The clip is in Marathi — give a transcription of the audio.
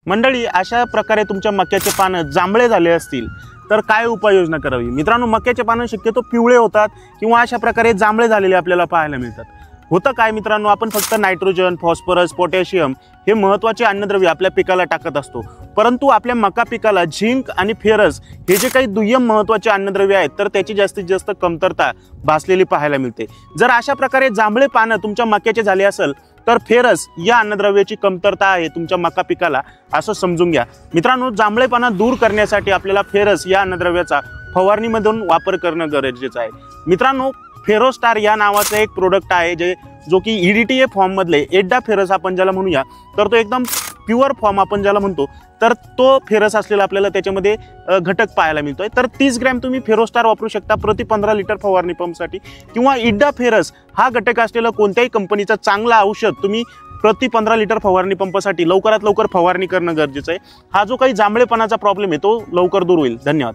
मंडळी, अशा प्रकारे तुमच्या मक्याचे पानं जांभळे झाले असतील तर काय उपाययोजना करावी? मित्रांनो, मक्याचे पानं शक्यतो पिवळे होतात किंवा अशा प्रकारे जांभळे झालेले आपल्याला पाहायला मिळतात. होतं काय मित्रांनो, आपण फक्त नायट्रोजन, फॉस्फरस, पोटॅशियम हे महत्त्वाचे अन्नद्रव्य आपल्या पिकाला टाकत असतो, परंतु आपल्या मका पिकाला झिंक आणि फेरस हे जे काही दुय्यम महत्त्वाचे अन्नद्रव्य आहेत तर त्याची जास्तीत जास्त कमतरता भासलेली पाहायला मिळते. जर अशा प्रकारे जांभळे पानं तुमच्या मक्याचे झाले असेल तर फेरस या अन्नद्रव्याची कमतरता आहे तुमच्या मका पिकाला, असं समजून घ्या. मित्रांनो, जांभळेपणा दूर करण्यासाठी आपल्याला फेरस या अन्नद्रव्याचा फवारणीमधून वापर करणं गरजेचं आहे. मित्रांनो, फेरोस्टार या नावाचं एक प्रोडक्ट आहे जो की EDTA फॉर्म मधले एड्डा फेरस आपण ज्याला म्हणूया, तर तो एकदम प्युअर फॉर्म आपण ज्याला म्हणतो, तर तो फेरस असलेला आपल्याला त्याच्यामध्ये घटक पाहायला मिळतोय. तर 30 ग्रॅम तुम्ही फेरोस्टार वापरू शकता प्रति 15 लिटर फवारणी पंपसाठी, किंवा इड्डा फेरस हा घटक असलेला कोणत्याही कंपनीचा चांगला औषध तुम्ही प्रति 15 लिटर फवारणी पंपासाठी लवकरात लवकर फवारणी करणं गरजेचं आहे. हा जो काही जांभळेपणाचा प्रॉब्लेम आहे तो लवकर दूर होईल. धन्यवाद.